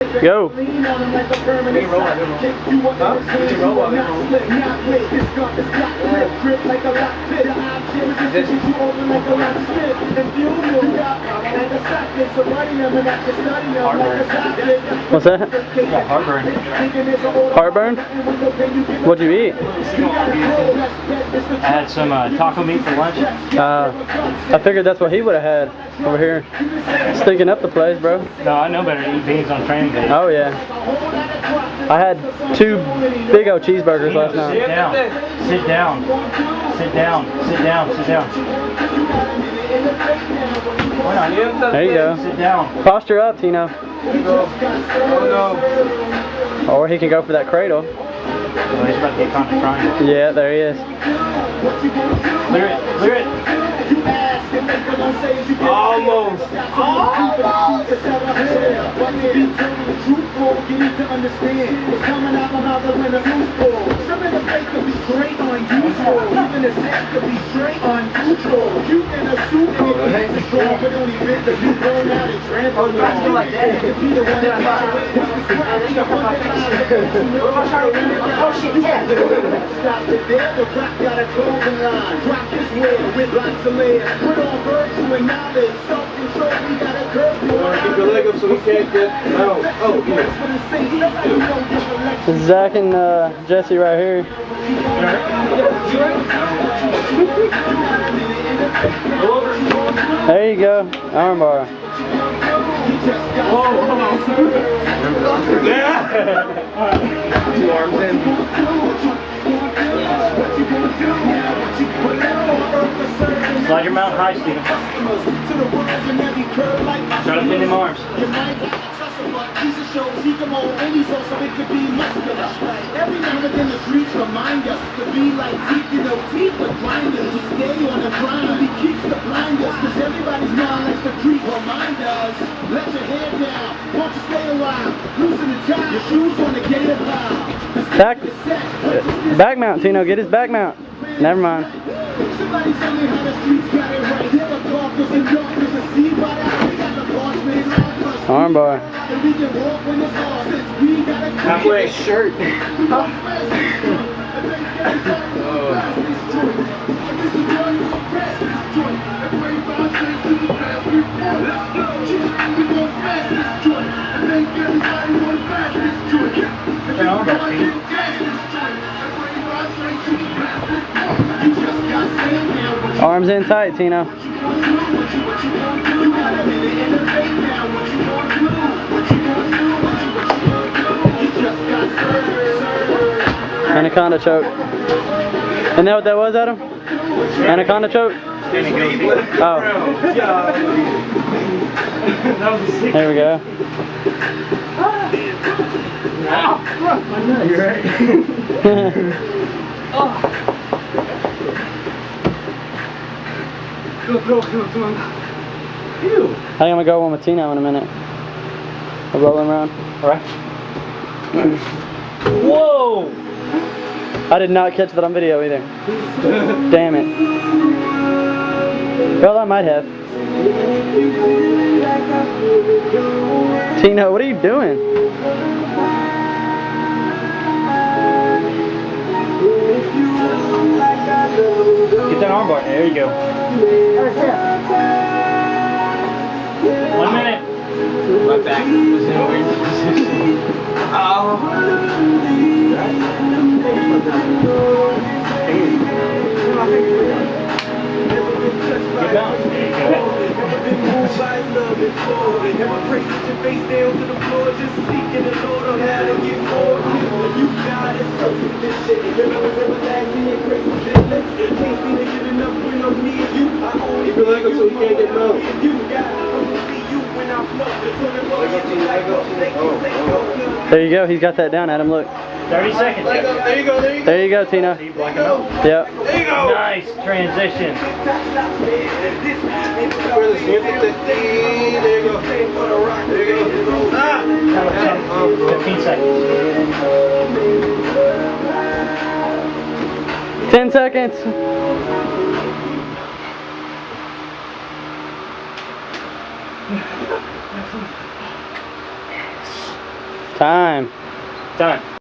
Go. What's that? Yeah, heartburn. Heartburn? What'd you eat? I had some taco meat for lunch. I figured that's what he would have had over here. Stinking up the place, bro. No, I know better to eat beans on training day. Oh, yeah. I had 2 big old cheeseburgers last night. Sit down. Sit down. Sit down. Sit down. Sit down. There you go. Sit down. Posture up, Tino. Oh, Or he can go for that cradle. no. Well, he's about to get caught in the triangle. Yeah, there he is. Clear it. Clear it. Almost. Keep your leg up so we can't get out. Oh, yeah. Zach and Jesse right here. There you go. Armbar. Yeah. 2 arms in. Slide your mount high, Steven. Try to pin them arms. Every now and then the streets remind us to be like teeth, teeth but grinders. We stay on the grind, he keeps the blinders, cause everybody's mind likes to creep remind us. Let your head down, won't you stay a while? Loosen the tie, your shoes on the gator pile. Back mount, Tino. Get his back mount. Never mind. Somebody tell me how the streets got it right. Here the darkness and darkness and see by that we got the boss made us. Armbar. And we can walk when it's hard since we got a Halfway shirt. Arms in tight, Tino. Anaconda choke. Isn't that what that was, Adam? Anaconda choke? Oh. There we go. You're right. Go, come on. Ew. I think I'm gonna go one with Tino in a minute. A rolling round. Alright. Whoa! I did not catch that on video either. Damn it. Well, I might have. Tino, what are you doing? Get that armbar. There you go. 1 minute. My back was in a weird position. Oh. Get down. There you go. Keep your leg up so we can't get low. There you go. He's got that down, Adam. Look. 30 seconds. There you go, there you go. There you go, Tino. See, black and out. Yep. There you go. Nice transition. Where the sniff is. There you go. There you go. Ah! 15 seconds. 10 seconds. Time. Time.